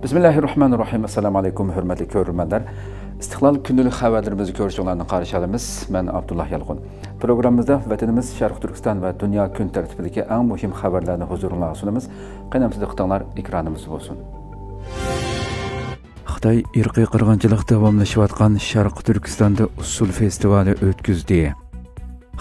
Bismillahirrahmanirrahim. Assalamu alaykum, hurmatli ko'ruvchilar. Istiqlol kundalik xabarlarimizni ko'rishinglarni qarshi olamiz. Men Abdullah Yalqun. Programmamizda vatanimiz Sharq Turkiston va dunyo kun tartibidagi eng muhim xabarlarni huzuringizga sunamiz. Qaynamsiz diqqatinglar ekranimiz bo'lsin. Xitoy irqiy qirg'inchilik davomlashayotgan Sharq Turkistonda usul festivali o'tkazdi.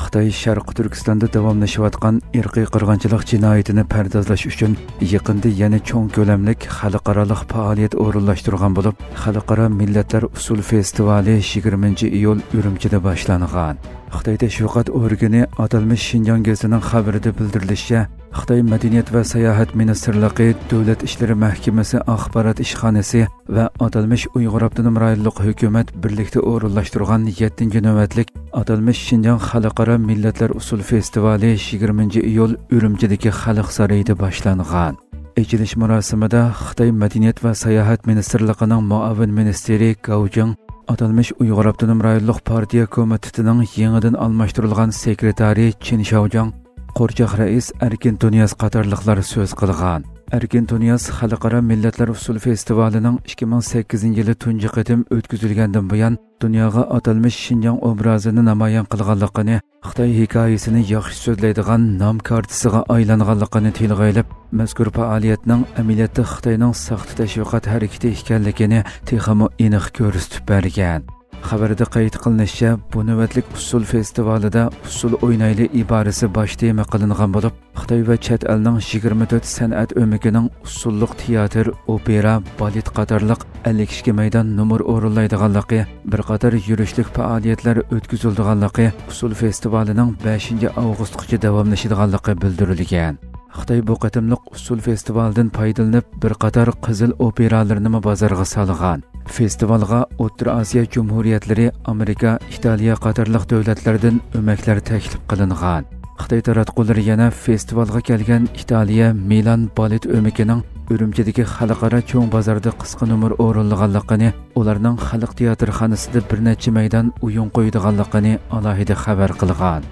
Xitoy Sharq Turkistonda davomlashayotgan irqiy qirg'inchilik jinoyatini pardozlash uchun yaqinda yana cho'ng ko'lamlik xalqaro faoliyat o'rinlashtirgan bo'lib, Xalqaro millatlar usul festivali 20-iyul Urumchida boshlangan. Xitoy tashviqot organi atalmish Shinjon gazetining xabarida bildirilishicha, Xitoy Madaniyat va sayohat ministrligi, Davlat ishlari mahkamasi axborot ishxonasi va atalmish Uyg'ur avtonom rayonlik hukumat birlikda o'rinlashtirgan 7-navbatlik atalmish Shinjon xalqaro millatlar usul festivali 20-iyul Urumchidagi xalq saroyida boshlangan. Echilish marosimida Xitoy Madaniyat va sayohat ministrligining muavin ministri Gao Jing, atalmish Uyg'ur avtonom rayonlik partiya komitetining yangidan almashtirilgan sekretari Chin Shaojang, Qo'rchoq rais Erkin Tunyas qatorliqlar so'z qilgan. Erkin Tunyas xalqaro millatlar usul festivalining 2008-yili tunji qatim o'tkazilgandan buyon dunyoga atalmish Shinjon obrazini namoyon qilganligini, Xitoy hikoyasini yaxshi so'zlaydigan nom kartasiga aylanganligini tilga olib, mazkur faoliyatning amaliyotda Xitoyning saxta tashviqot harakati ekanligini texmo aniq ko'rsatib bergan. Xabarda qayd qilinishicha, bu navbatlik usul festivalida usul o'ynayli iborasi bosh tema qilingan bo'lib, Xitoy va chet elning 24 san'at o'mikining usulliq teatr, opera, balet qatorliq 50 kishi maydon numur o'rinlaydiganligi, bir qator yurishlik faoliyatlar o'tkazildiganligi, usul festivalining 5-avgustgacha davomlashadiganligi bildirilgan. Xitoy bu qatimliq usul festivalidan foydalanib bir qator qizil operalarni bozorga solgan. Festivalga O'rta Osiyo Jumhuriyatlari, Amerika, Italiya qatorliq davlatlardan o'maklar taklif qilingan. Xitoy taratqullari yana festivalga kelgan Italiya Milan balet o'makining Urumchidagi xalqaro cho'ng bozorda qisqa numur o'rinlaganligini, ularning xalq teatrxonasida bir necha maydon o'yin qo'yadiganligini alohida xabar qilgan.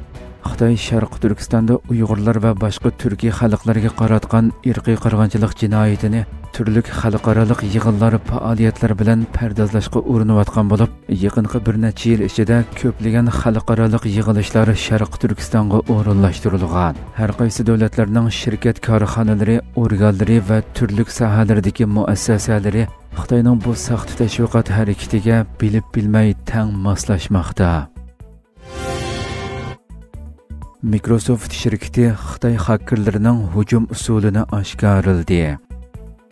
Xitoy Sharq Turkistonda Uyg'urlar va boshqa turkiy xalqlarga qaratgan irqiy qirg'inchilik jinoyatini turli xalqaro yig'inlar, faoliyatlar bilan pardozlashga urinayotgan bo'lib, yaqinqi bir necha yil ichida ko'plagan xalqaro yig'ilishlar Sharq Turkistonga o'rinlashtirilgan. Har qaysi davlatlarning shirkat korxonalari, organlari va turli sohalardagi muassasalari Xitoyning bu saxta tashviqot harakatiga bilib-bilmay tang moslashmoqda. Microsoft shirkati Xitoy xakerlarining hujum usulini oshkorladi.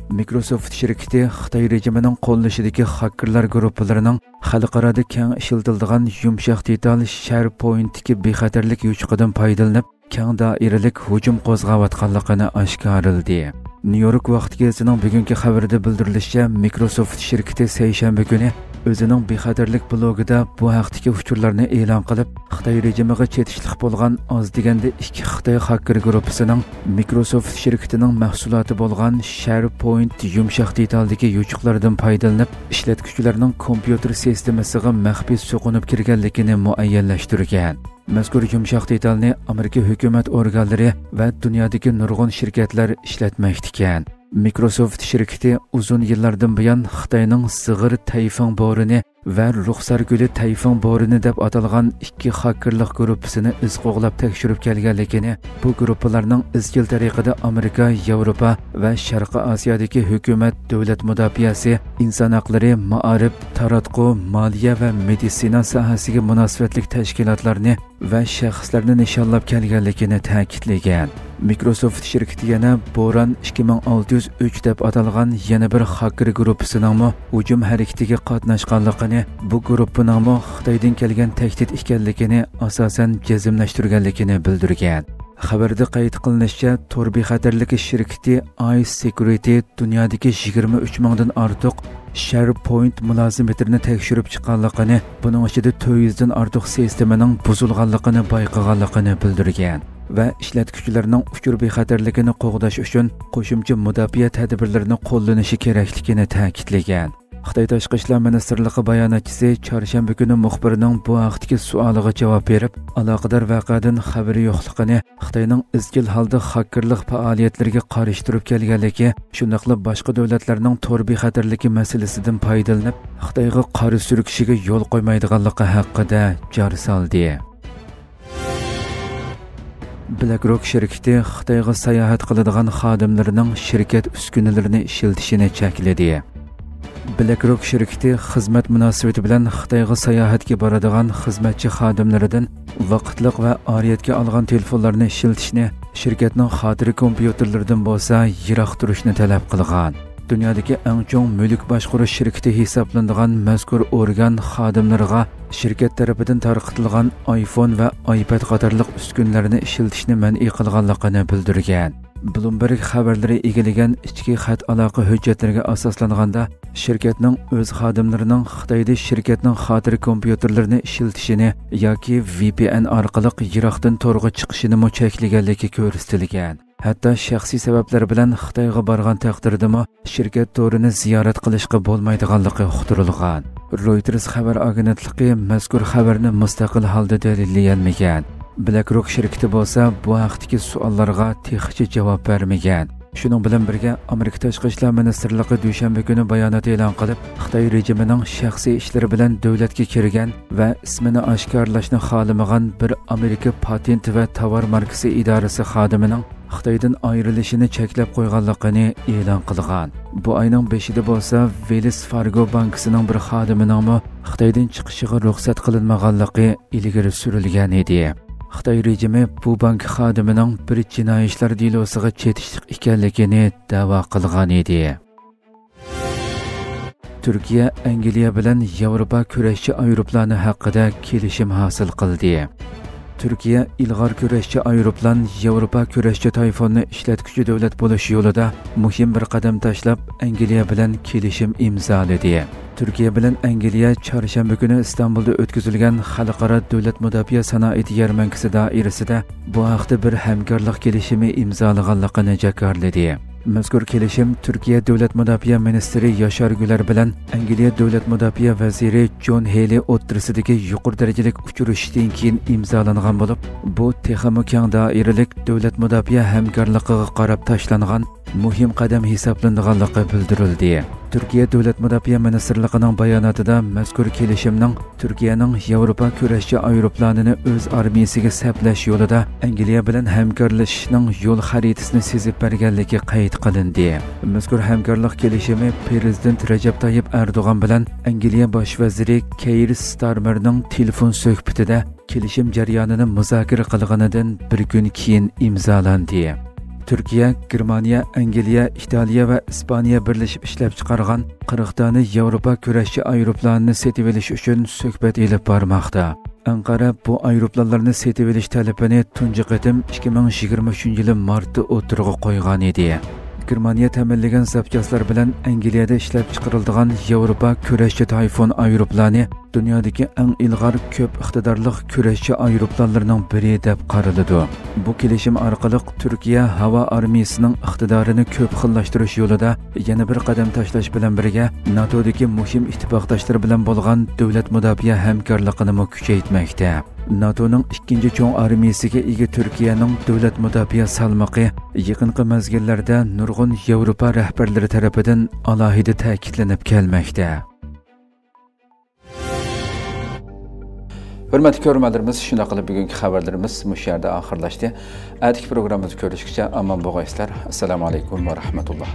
Microsoft shirkati Xitoy rejimining qo'llashidagi xakerlar guruhlarining xalqaroda keng ishlatiladigan yumshoq detal SharePoint'dagi bexatarlik yutuqidan foydalanib, keng doiralik hujum qo'zg'ayotganligini oshkorladi. New York vaqti gazetining bugungi xabarida bildirilishicha, Microsoft shirkati seshanba kuni o'zining bexatarlik blogida bu haqdagi uchurlarni e'lon qilib, Xitoy rejimiga chetishlik bo'lgan oz deganda 2 Xitoy hacker guruhining Microsoft shirkatining mahsuloti bo'lgan SharePoint yumshoq detaldagi yutuqlardan foydalanib, ishlatuvchilarning kompyuter sistemasiga maxfiy so'qinib kirganligini muayyanlashtirgan. Mazkur yumshoq detalni Amerika hukumat organlari va dunyodagi nurg'un shirkatlar ishlatmoqda ekan. Microsoft shirkati uzun yillardan buyon Xitoyning Sig'ir Tayfun bo'rini va Ruxsar guli Tayfun bo'rini deb atalgan 2 xakerlik guruhini iz qo'g'lab tekshirib kelganligini, bu guruhlarning izchil tariqada Amerika, Yevropa va Sharqiy Osiyodagi hukumat, davlat mudofaasi, inson haqlari, ma'arif, taratqu, moliya va meditsina sohasiga munosabatli tashkilotlarni va shaxslarni nishonlab kelganligini ta'kidlagan. Microsoft shirkati yana Boran 2603 deb atalgan yana bir hacker guruhining hujum harakatiga qatnashganligini, bu guruhning Xitoydan kelgan tahdid ekanligini asosan jazmlashtirganligini bildirgan. Xabarda qayd qilinishicha, tor bexatarligi shirkati Ice Security dunyodagi 23 mingdan ortiq SharePoint mulozimatini tekshirib chiqqanligini, buning ichida 400 dan ortiq sistemaning buzilganligini bayqaganligini bildirgan va ishlatuvchilarning uchur bexatarligini qo'g'dash uchun qo'shimcha mudofaa tadbirlarini qo'llanishi kerakligini ta'kidlagan. Xitoy Tashqi ishlar ministrligi bayonotchisi chorshanba kuni muxbirning bu haqdagi savoliga javob berib, aloqador voqeadan xabari yo'qligini, Xitoyning izchil holda xakerlik faoliyatlariga qarshi turib kelganligi, shundaqla boshqa davlatlarning tor bexatarligi masalasidan foydalanib, Xitoyga qarshi surkishiga yo'l qo'ymaydiganligi haqida jar soldi. BlackRock shirkati Xitoyga sayohat qiladigan xodimlarining shirkat uskunalarini ishlatishini chekladi. BlackRock shirkati xizmat munosabati bilan Xitoyga sayohatga boradigan xizmatchi xodimlaridan vaqtliq va oriyatga olgan telefonlarni ishlatishni, shirkatning xotira kompyuterlaridan bo'lsa yiroq turishni talab qilgan. Dunyodagi eng chong mulk boshqarish shirkati hisoblanadigan mazkur organ xodimlariga shirkat tarafidan tarqatilgan iPhone va iPad qatorliq uskunlarni ishlatishni man'iy qilganligini bildirgan. Bloomberg xabarlari egillagan ichki xat aloqa hujjatlariga asoslanganda, shirkatning o'z xodimlarining Xitoyda shirkatning xotira kompyuterlarini ishlatishini yoki VPN orqali yiroqdan to'g'ri chiqishini cheklaganligi ko'rsatilgan. Hatto shaxsiy sabablar bilan Xitoyga borgan taqdirdami shirkat to'rini ziyorat qilishga bo'lmaydiganligi uqtirilgan. Reuters xabar agentligi mazkur xabarni mustaqil holda dalillayolmagan. BlackRock shirkati bo'lsa bu haqdagi savollarga texnicha javob bermagan. Shuning bilan birga Amerika Tashqi ishlar ministrligi dushanba kuni bayonot e'lon qilib, Xitoy rejimining shaxsiy ishlari bilan davlatga kirgan va ismini oshkorlashni xohlamagan bir Amerika patent va tovar markasi idorasi xodimining Xitoydan ayrilishini cheklab qo'yganligini e'lon qilgan. Bu oyning 5-ida bo'lsa, Wells Fargo bankisining bir xodimining Xitoydan chiqishiga ruxsat qilinmaganligi ilgari surilgan edi. Xitoy rejimi bu bank xodimining bir jinoiy ishlar delosiga chetishlik ekanligini da'vo qilgan edi. Turkiya Angliya bilan Yevropa kurashchi aeroplani haqida kelishim hosil qildi. Turkiya ilg'or kurashchi aeroplan Yevropa kurashchi Tayfonni ishlatuvchi davlat bo'lish yo'lida muhim bir qadam tashlab Angliya bilan kelishim imzoladi. Turkiya bilan Angliya chorshanba kuni Istanbulda o'tkazilgan xalqaro davlat mudofaa sanoati yarmankasi doirasida bu haqda bir hamkorlik kelishimi imzolaganligini jakarladi. Mazkur kelishim Turkiya davlat mudofaa ministri Yashar Güler bilan Angliya davlat mudofaa vaziri John Haley o'rtasidagi yuqori darajalik uchrashuvdan keyin imzolangan bo'lib, bu texnik keng doiralik davlat mudofaa hamkorligiga qarab tashlangan muhim qadam hisoblanganligi bildirildi. Turkiya davlat mudofaa ministrligining bayonotida mazkur kelishimning Turkiyaning Yevropa kurashchi aeroplanini o'z armiyasiga saplash yo'lida Angliya bilan hamkorlashishning yo'l xaritasini sezib berganligi qayd qilindi. Mazkur hamkorlik kelishimi Prezident Recep Tayyip Erdo'g'an bilan Angliya bosh vaziri Keir Starmerning telefon suhbatida kelishim jarayonini muzokara qilganidan bir kun keyin imzolandi. Turkiya, Germaniya, Angliya, Italiya va Ispaniya birlashib ishlab chiqargan 40 dona Yevropa kurashchi aeroplanini sotib olish uchun suhbat elib bormoqda. Anqara bu aeroplanlarni sotib olish talabini tunji qatim 2023 yil martda o'tirg'i qo'ygan edi. Germaniya ta'minlagan zapchastlar bilan Angliyada ishlab chiqariladigan Yevropa kurashchi Tayfun aeroplani dunyodagi eng ilg'or ko'p iqtidorli kurashchi aeroplanlarning biri deb qaraladi. Bu kelishim orqali Turkiya havo armiyasining iqtidorini ko'p xillashtirish yo'lida yana bir qadam tashlash bilan birga NATOdagi muhim ittifoqdoshlar bilan bo'lgan davlat mudofaa hamkorligini kuchaytirmoqda. NATOning ikkinchi cho'ng armiyasiga ega Turkiyaning davlat mudofaa salmoqi yaqinqi mezgillarda nurg'un Yevropa rahbarlari tomonidan alohida ta'kidlanib kelmoqda. Hurmatli ko'ruvchilarimiz, shuna qilib bugungi xabarlarimiz mush yerda oxirlashdi. Atigi programmamizni ko'rishgacha omon bo'linglar. Assalomu alaykum va rahmatulloh.